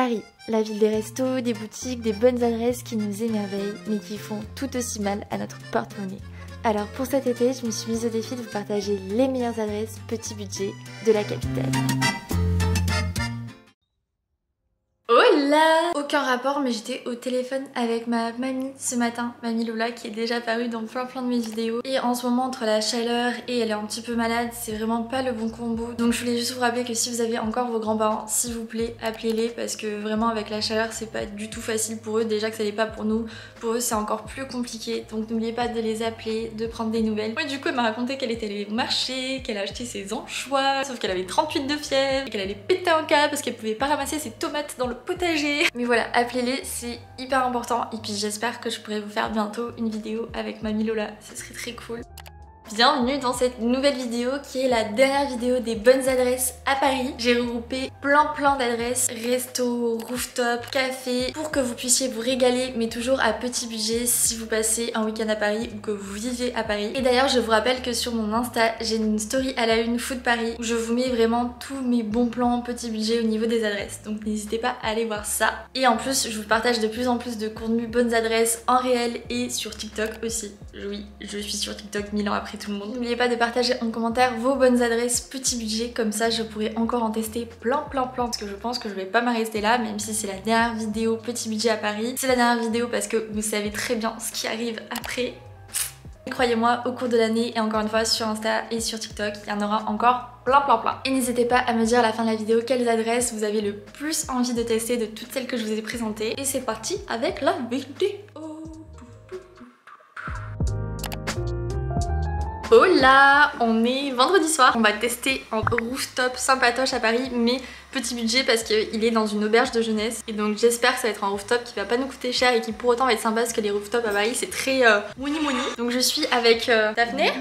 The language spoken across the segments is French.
Paris, la ville des restos, des boutiques, des bonnes adresses qui nous émerveillent, mais qui font tout aussi mal à notre porte-monnaie. Alors pour cet été, je me suis mise au défi de vous partager les meilleures adresses petit budget de la capitale. Hola! Aucun rapport, mais j'étais au téléphone avec ma mamie ce matin, mamie Lola, qui est déjà apparue dans plein de mes vidéos. Et en ce moment, entre la chaleur et elle est un petit peu malade, c'est vraiment pas le bon combo. Donc je voulais juste vous rappeler que si vous avez encore vos grands-parents, s'il vous plaît, appelez-les, parce que vraiment avec la chaleur, c'est pas du tout facile pour eux. Déjà que ça l'est pas pour nous, pour eux c'est encore plus compliqué. Donc n'oubliez pas de les appeler, de prendre des nouvelles. Ouais, du coup elle m'a raconté qu'elle était allée au marché, qu'elle a acheté ses anchois, sauf qu'elle avait 38 de fièvre, et qu'elle allait péter un câble parce qu'elle pouvait pas ramasser ses tomates dans le potager. Mais voilà, appelez-les, c'est hyper important. Et puis j'espère que je pourrai vous faire bientôt une vidéo avec mamie Lola, ce serait très cool. Bienvenue dans cette nouvelle vidéo qui est la dernière vidéo des bonnes adresses à Paris. J'ai regroupé plein d'adresses, resto, rooftop, café, pour que vous puissiez vous régaler, mais toujours à petit budget si vous passez un week-end à Paris ou que vous vivez à Paris. Et d'ailleurs je vous rappelle que sur mon Insta, j'ai une story à la une Food Paris où je vous mets vraiment tous mes bons plans petit budget au niveau des adresses. Donc n'hésitez pas à aller voir ça. Et en plus je vous partage de plus en plus de contenu bonnes adresses en réel et sur TikTok aussi. Oui, je suis sur TikTok 1000 ans après tout le monde. N'oubliez pas de partager en commentaire vos bonnes adresses petit budget, comme ça je pourrai encore en tester plein parce que je pense que je vais pas m'arrêter là, même si c'est la dernière vidéo petit budget à Paris. C'est la dernière vidéo parce que vous savez très bien ce qui arrive après. Croyez-moi, au cours de l'année et encore une fois sur Insta et sur TikTok, il y en aura encore plein. Et n'hésitez pas à me dire à la fin de la vidéo quelles adresses vous avez le plus envie de tester de toutes celles que je vous ai présentées. Et c'est parti avec la vidéo. Hola, on est vendredi soir, on va tester un rooftop sympatoche à Paris, mais petit budget parce qu'il est dans une auberge de jeunesse. Et donc j'espère que ça va être un rooftop qui va pas nous coûter cher et qui pour autant va être sympa parce que les rooftops à Paris c'est très money. Donc je suis avec Daphné.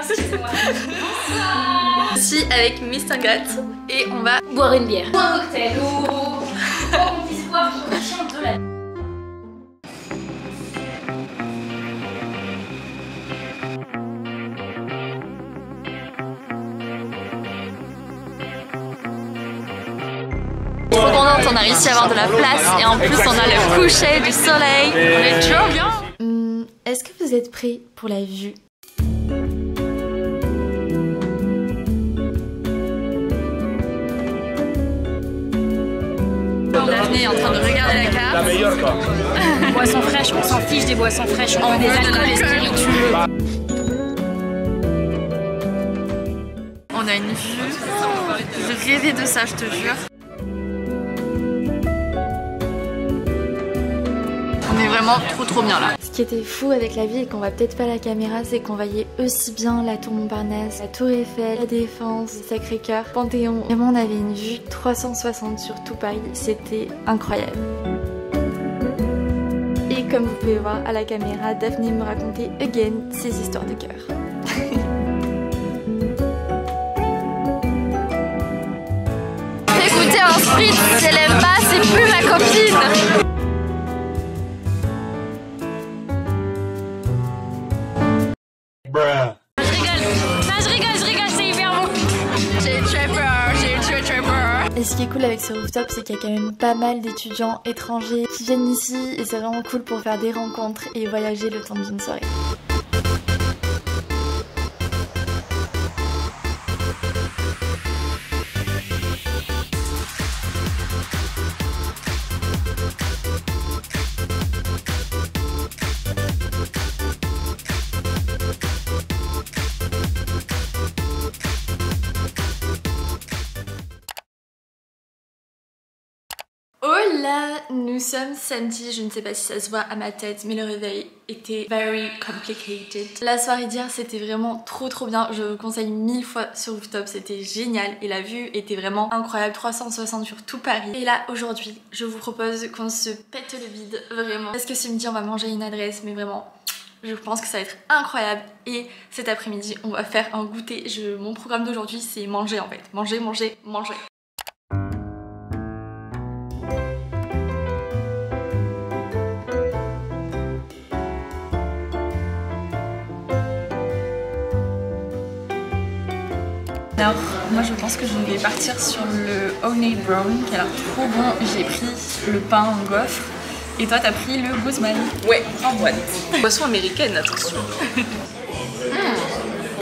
Excusez-moi. Je suis avec Mr. Gat et on va boire une bière. Un cocktail au petit soir qui contient de la... Trop contente, on a réussi à avoir de la place et en plus on a le coucher du soleil. On est trop bien. Est-ce que vous êtes prêts pour la vue? Daphné est en train de regarder la carte. La meilleure quoi. Boissons fraîches, on s'en fiche des boissons fraîches, on veut des alcools spiritueux. On a une vue, je rêvais de ça je te jure. On est vraiment trop bien là. Ce qui était fou avec la vie et qu'on voit peut-être pas la caméra, c'est qu'on voyait aussi bien la tour Montparnasse, la tour Eiffel, la Défense, le Sacré-Cœur, Panthéon. Vraiment on avait une vue 360 sur tout Paris, c'était incroyable. Et comme vous pouvez voir à la caméra, Daphné me racontait again ses histoires de cœur. Écoutez un spritz, si elle aime pas, c'est plus ma copine. Je rigole, c'est hyper bon. J'ai eu très peur. Et ce qui est cool avec ce rooftop, c'est qu'il y a quand même pas mal d'étudiants étrangers qui viennent ici et c'est vraiment cool pour faire des rencontres et voyager le temps d'une soirée. Hola, nous sommes samedi, je ne sais pas si ça se voit à ma tête, mais le réveil était very complicated. La soirée d'hier c'était vraiment trop bien, je vous conseille 1000 fois ce rooftop, c'était génial et la vue était vraiment incroyable, 360 sur tout Paris. Et là aujourd'hui, je vous propose qu'on se pète le bide, vraiment. Parce que ce midi on va manger une adresse, mais vraiment... Je pense que ça va être incroyable et cet après-midi on va faire un goûter. Mon programme d'aujourd'hui c'est manger en fait, manger. Alors moi je pense que je vais partir sur le Honey Brown qui a l'air trop bon. J'ai pris le pain en gaufre. Et toi t'as pris le Guzman. Ouais, en boîte. Boisson américaine, attention.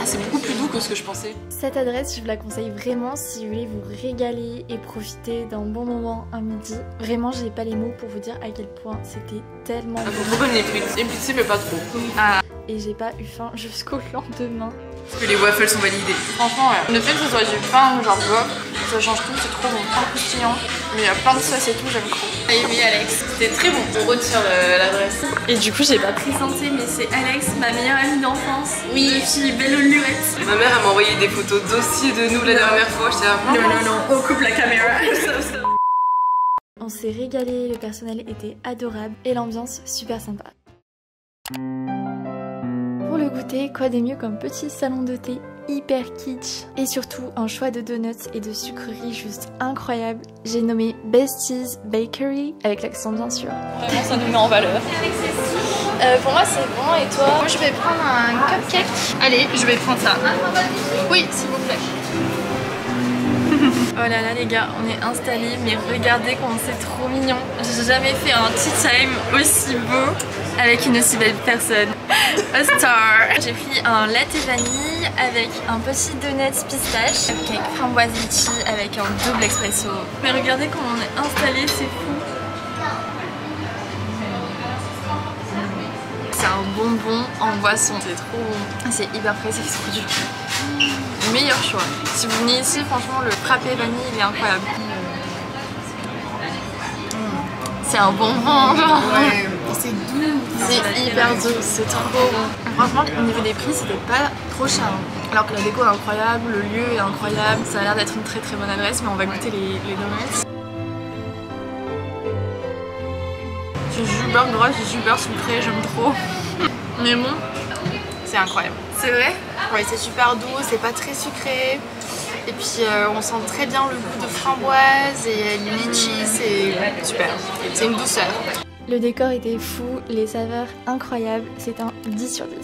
C'est beaucoup plus doux que ce que je pensais. Cette adresse, je vous la conseille vraiment si vous voulez vous régaler et profiter d'un bon moment à midi. Vraiment, j'ai pas les mots pour vous dire à quel point c'était tellement bon. Trop bonne les frites. Épicé mais pas trop. Et j'ai pas eu faim jusqu'au lendemain. Parce que les waffles sont validées. Franchement, ouais. Le fait que ce soit du pain genre gaufre, ça change tout, c'est trop bon. Pain croustillant, mais il y a plein de sauce et tout, j'aime trop. Oui Alex, c'était très bon. On retire l'adresse. Et du coup, j'ai pas présenté, mais c'est Alex, ma meilleure amie d'enfance. Oui. Fille belle aux lurettes. Ma mère elle m'a envoyé des photos dossiers de nous la dernière fois. J'étais là, non, on coupe la caméra. On s'est régalé, le personnel était adorable et l'ambiance super sympa. Pour le goûter, quoi de mieux qu'un petit salon de thé hyper kitsch et surtout un choix de donuts et de sucreries juste incroyable. J'ai nommé Bestie's Bakery avec l'accent bien sûr. Vraiment ça nous met en valeur. Pour moi c'est bon et toi? Moi je vais prendre un cupcake. Allez, je vais prendre ça. Oui, s'il vous plaît. Oh là là les gars, on est installés, mais regardez comment c'est trop mignon. J'ai jamais fait un tea time aussi beau avec une aussi belle personne. A star. J'ai pris un latte vanille avec un petit donut pistache, cupcake framboise litchi avec un double espresso. Mais regardez comment on est installés, c'est fou. C'est un bonbon en boisson, c'est trop bon. C'est hyper frais, c'est trop dur. Meilleur choix. Si vous venez ici, franchement, le frappé vanille, il est incroyable. C'est un bonbon, genre. Ouais, c'est doux. C'est hyper doux, c'est trop bon. Franchement, au niveau des prix, c'était pas trop cher. Alors que la déco est incroyable, le lieu est incroyable. Ça a l'air d'être une très très bonne adresse, mais on va goûter les donuts. C'est super gras, c'est super sucré, j'aime trop. Mais bon, C'est incroyable. c'est vrai. Ouais, c'est super doux, c'est pas très sucré. Et puis on sent très bien le goût de framboise et le litchi, c'est super. C'est une douceur. Le décor était fou, les saveurs incroyables, c'est un 10 sur 10.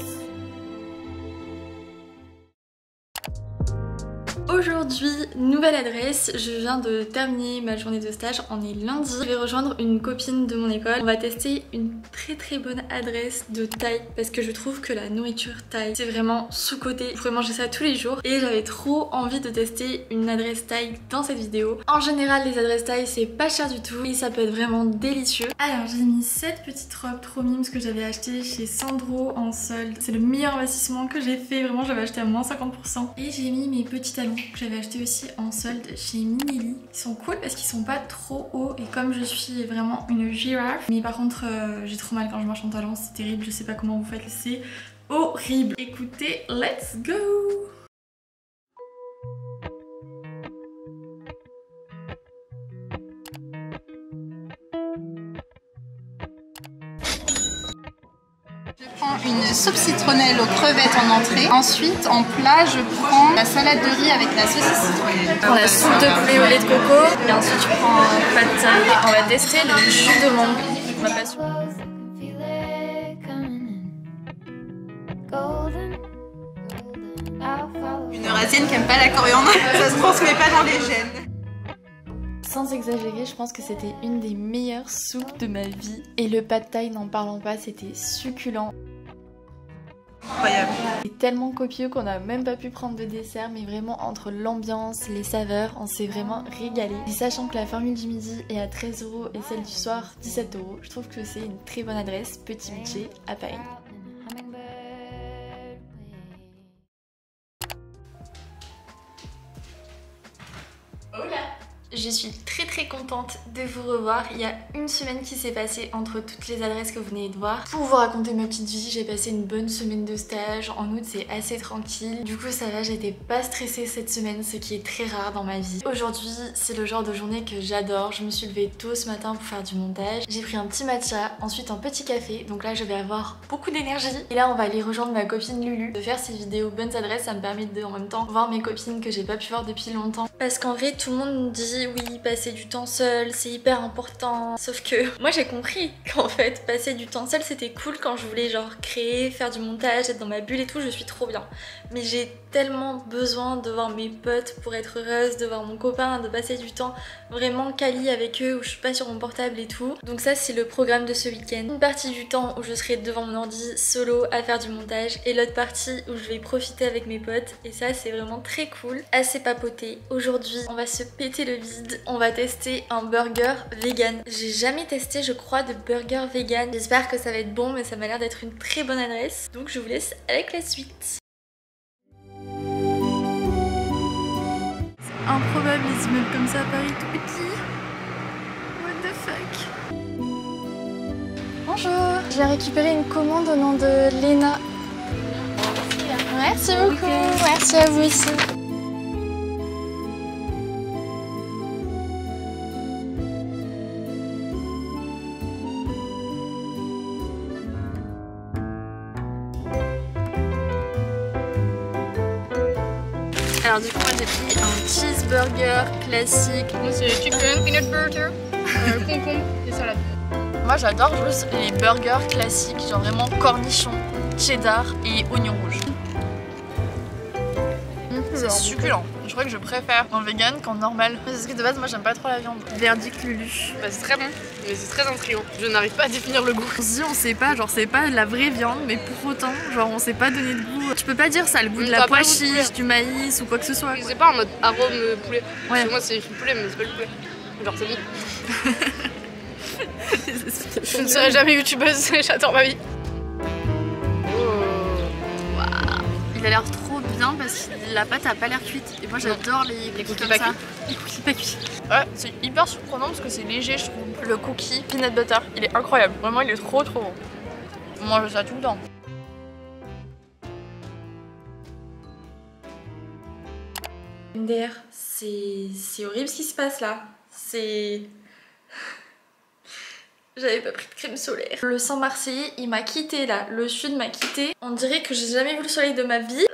Aujourd'hui, nouvelle adresse, je viens de terminer ma journée de stage, on est lundi. Je vais rejoindre une copine de mon école. On va tester une très très bonne adresse de Thaï parce que je trouve que la nourriture Thaï c'est vraiment sous-côté. Je pourrais manger ça tous les jours et j'avais trop envie de tester une adresse Thaï dans cette vidéo. En général, les adresses Thaï c'est pas cher du tout et ça peut être vraiment délicieux. Alors j'ai mis cette petite robe trop mimes que j'avais acheté chez Sandro en solde. C'est le meilleur investissement que j'ai fait, vraiment j'avais acheté à moins 50%. Et j'ai mis mes petits talons que j'avais acheté aussi en solde chez Minelli. Ils sont cool parce qu'ils sont pas trop hauts et comme je suis vraiment une girafe, mais par contre j'ai trop mal quand je marche en talons, c'est terrible, je sais pas comment vous faites, c'est horrible. Écoutez, let's go! Je prends une soupe citronnelle aux crevettes en entrée. Ensuite, en plat, je prends la salade de riz avec la saucisse citronnelle. Je prends la soupe de poulet au lait de coco et ensuite je prends un pad thai. On va tester le jus de mangue. Ma passion. Une Eurasienne qui aime pas la coriandre, ça se transmet pas dans les gènes. Sans exagérer, je pense que c'était une des meilleures soupes de ma vie. Et le pad thai, n'en parlons pas, c'était succulent. Incroyable. C'est tellement copieux qu'on n'a même pas pu prendre de dessert, mais vraiment entre l'ambiance, les saveurs, on s'est vraiment régalé. Et sachant que la formule du midi est à 13 € et celle du soir 17 €, je trouve que c'est une très bonne adresse, petit budget à Paris. Je suis très contente de vous revoir. Il y a une semaine qui s'est passée entre toutes les adresses que vous venez de voir. Pour vous raconter ma petite vie, j'ai passé une bonne semaine de stage. En août, c'est assez tranquille. Du coup, ça va, j'étais pas stressée cette semaine, ce qui est très rare dans ma vie. Aujourd'hui, c'est le genre de journée que j'adore. Je me suis levée tôt ce matin pour faire du montage. J'ai pris un petit matcha, ensuite un petit café. Donc là, je vais avoir beaucoup d'énergie. Et là, on va aller rejoindre ma copine Lulu. De faire ces vidéos bonnes adresses, ça me permet de, en même temps, voir mes copines que j'ai pas pu voir depuis longtemps. Parce qu'en vrai, tout le monde me dit oui, passer du temps seul, c'est hyper important. Sauf que moi j'ai compris qu'en fait, passer du temps seul c'était cool quand je voulais genre créer, faire du montage, être dans ma bulle et tout, je suis trop bien. Mais j'ai tellement besoin de voir mes potes pour être heureuse, de voir mon copain, de passer du temps vraiment quali avec eux où je suis pas sur mon portable et tout. Donc ça c'est le programme de ce week-end. Une partie du temps où je serai devant mon ordi solo à faire du montage et l'autre partie où je vais profiter avec mes potes et ça c'est vraiment très cool. Assez papoté. Aujourd'hui on va se péter le vide, on va tester un burger vegan. J'ai jamais testé je crois de burger vegan. J'espère que ça va être bon mais ça m'a l'air d'être une très bonne adresse. Donc je vous laisse avec la suite. Improbable les immeubles comme ça à Paris tout petit. What the fuck. Bonjour, je viens récupérer une commande au nom de Léna. Merci beaucoup, merci à vous aussi. Alors du coup moi j'ai pris un cheeseburger classique. Moi c'est chicken, peanut butter, concombre et salade. Moi j'adore juste les burgers classiques, genre vraiment cornichons, cheddar et oignons rouges. C'est succulent. Je crois que je préfère en vegan qu'en normal. Parce que de base moi j'aime pas trop la viande. Verdict Lulu. Bah c'est très bon, mais c'est très intriguant. Je n'arrive pas à définir le goût. On se dit on sait pas, genre c'est pas la vraie viande, mais pour autant, genre on sait pas donner de goût. Tu peux pas dire ça, le goût de la pois chiche, du maïs ou quoi que ce soit. C'est pas en mode arôme poulet. Ouais. Parce que moi c'est écrit poulet mais c'est pas le poulet. Genre c'est bon. Je ne serai jamais youtubeuse, j'adore ma vie. Il a l'air trop bien parce que la pâte a pas l'air cuite. Et moi j'adore les cookies comme ça. Les cookies pas cuits. Ouais, c'est hyper surprenant parce que c'est léger je trouve. Le cookie peanut butter, il est incroyable. Vraiment il est trop bon. On mange ça tout le temps. MDR, c'est horrible ce qui se passe là. C'est... J'avais pas pris de crème solaire. Le sang marseillais, il m'a quitté là. Le sud m'a quitté. On dirait que j'ai jamais vu le soleil de ma vie.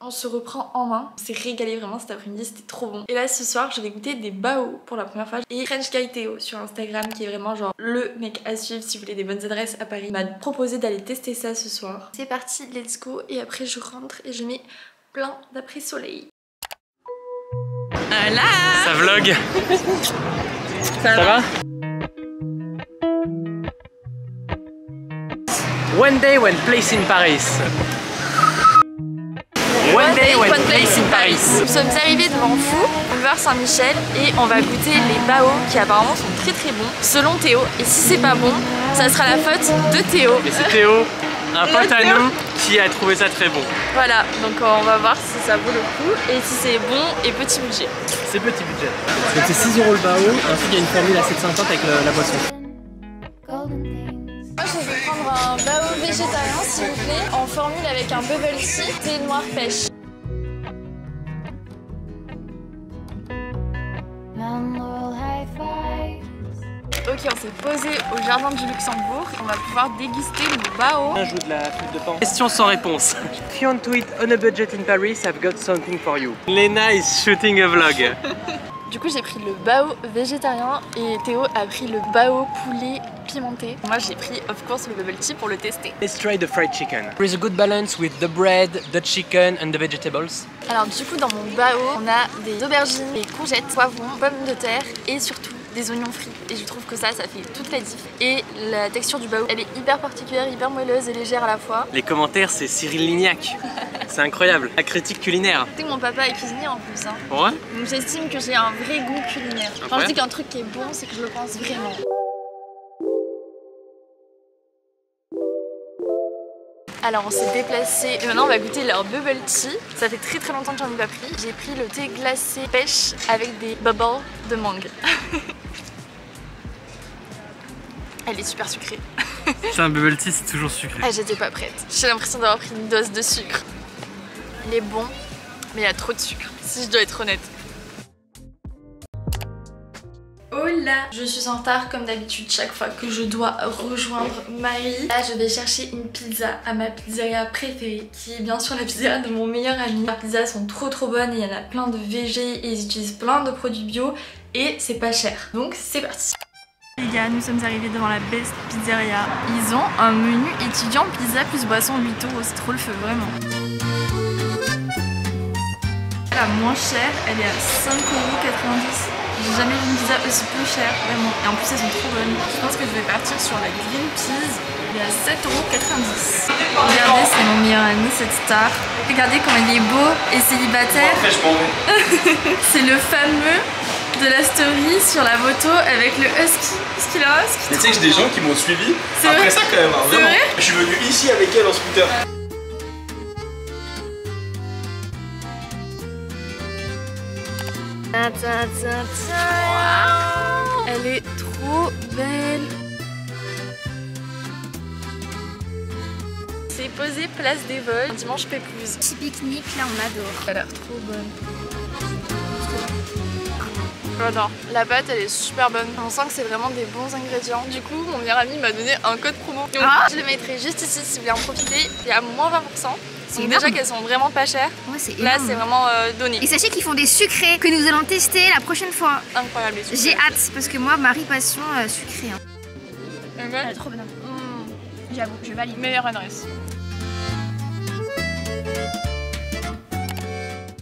On se reprend en main. On s'est régalé vraiment cet après-midi, c'était trop bon. Et là ce soir, je vais goûter des bao pour la première fois. Et French Guy Théo sur Instagram, qui est vraiment genre le mec à suivre si vous voulez des bonnes adresses à Paris, m'a proposé d'aller tester ça ce soir. C'est parti, let's go. Et après je rentre et je mets plein d'après-soleil. Voilà. Ça vlog. Ça va? One day, one place in Paris. One day, one place in Paris. Nous sommes arrivés devant Fou, boulevard Saint-Michel, et on va goûter les bao qui apparemment sont très bons, selon Théo. Et si c'est pas bon, ça sera la faute de Théo. Mais c'est Théo, un pote à nous, qui a trouvé ça très bon. Voilà, donc on va voir si ça vaut le coup et si c'est bon et petit budget. C'est petit budget. Donc c'est 6 € le bao, ensuite il y a une formule à 7,50 avec la boisson. Moi je vais prendre un bao végétarien s'il vous plaît, en formule avec un bubble tea, thé noir pêche. Ok, on s'est posé au jardin du Luxembourg. On va pouvoir déguster le bao. Un joue de la flûte de pan. Question sans réponse. If you want to eat on a budget in Paris, I've got something for you. Lena is shooting a vlog. Du coup, j'ai pris le bao végétarien et Théo a pris le bao poulet pimenté. Moi, j'ai pris, of course, le bubble tea pour le tester. Let's try the fried chicken. There is a good balance with the bread, the chicken and the vegetables. Alors du coup, dans mon bao, on a des aubergines, des courgettes, poivrons, pommes de terre et surtout des oignons frits. Et je trouve que ça fait toute la diff. Et la texture du bao, elle est hyper particulière, hyper moelleuse et légère à la fois. Les commentaires, c'est Cyril Lignac. C'est incroyable. La critique culinaire. Tu sais que mon papa est cuisinier en plus. Hein. Ouais. Donc j'estime que j'ai un vrai goût culinaire. Quand je dis qu'un truc est bon, c'est que je le pense vraiment. Alors on s'est déplacé et maintenant on va goûter leur bubble tea. Ça fait très longtemps que j'en ai pas pris. J'ai pris le thé glacé pêche avec des bubbles de mangue. Elle est super sucrée. C'est un bubble tea, c'est toujours sucré. Ah, j'étais pas prête. J'ai l'impression d'avoir pris une dose de sucre. Il est bon, mais il y a trop de sucre, si je dois être honnête. Oh là, je suis en retard comme d'habitude chaque fois que je dois rejoindre Marie. Là, je vais chercher une pizza à ma pizzeria préférée, qui est bien sûr la pizzeria de mon meilleur ami. Les pizzas sont trop bonnes, il y en a plein de végés et ils utilisent plein de produits bio et c'est pas cher. Donc c'est parti. Les gars, nous sommes arrivés devant la Best Pizzeria. Ils ont un menu étudiant pizza plus boisson 8 €, c'est trop le feu, vraiment. La moins chère, elle est à 5,90 €. J'ai jamais vu une pizza aussi peu chère, vraiment. Et en plus, elles sont trop bonnes. Je pense que je vais partir sur la green peas. Elle est à 7,90 €. Regardez, c'est mon meilleur ami, cette star. Regardez comme il est beau et célibataire. Après, je m'en vais. C'est le fameux de la story sur la moto avec le husky. Est-ce qu'il a un husky? Mais tu sais que j'ai des gens qui m'ont suivi C'est après vrai? ça quand même, hein, C'est vraiment. vrai? Je suis venu ici avec elle en scooter. Elle est trop belle. C'est posé place des vols, dimanche Pépouze. Petit pique-nique, là on adore. Elle a l'air trop bonne. J'adore. La pâte elle est super bonne. On sent que c'est vraiment des bons ingrédients. Du coup mon meilleur ami m'a donné un code promo. Donc je le mettrai juste ici si vous voulez en profiter. Il y a moins 20%. Donc déjà qu'elles sont vraiment pas chères. Ouais, c'est Là énorme. c'est vraiment donné. Et sachez qu'ils font des sucrés que nous allons tester la prochaine fois. Incroyable les sucres. J'ai hâte parce que moi, Marie passion sucré. Hein. Elle est trop bonne. J'avoue, je valide. Meilleure adresse.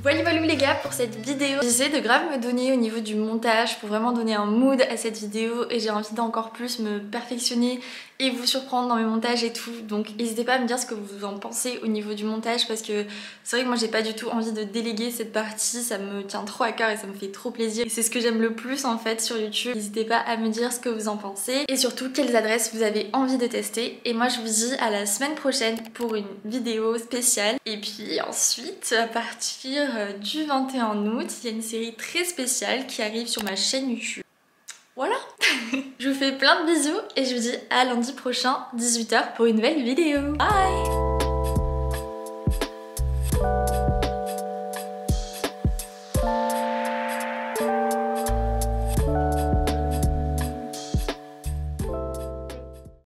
Voilà les gars pour cette vidéo. J'essaie de grave me donner au niveau du montage pour vraiment donner un mood à cette vidéo et j'ai envie d'encore plus me perfectionner et vous surprendre dans mes montages et tout. Donc n'hésitez pas à me dire ce que vous en pensez au niveau du montage parce que c'est vrai que moi j'ai pas du tout envie de déléguer cette partie, ça me tient trop à cœur et ça me fait trop plaisir. Et c'est ce que j'aime le plus en fait sur YouTube. N'hésitez pas à me dire ce que vous en pensez et surtout quelles adresses vous avez envie de tester. Et moi je vous dis à la semaine prochaine pour une vidéo spéciale. Et puis ensuite à partir du 21 août, il y a une série très spéciale qui arrive sur ma chaîne YouTube. Voilà. Je vous fais plein de bisous et je vous dis à lundi prochain 18 h pour une nouvelle vidéo. Bye.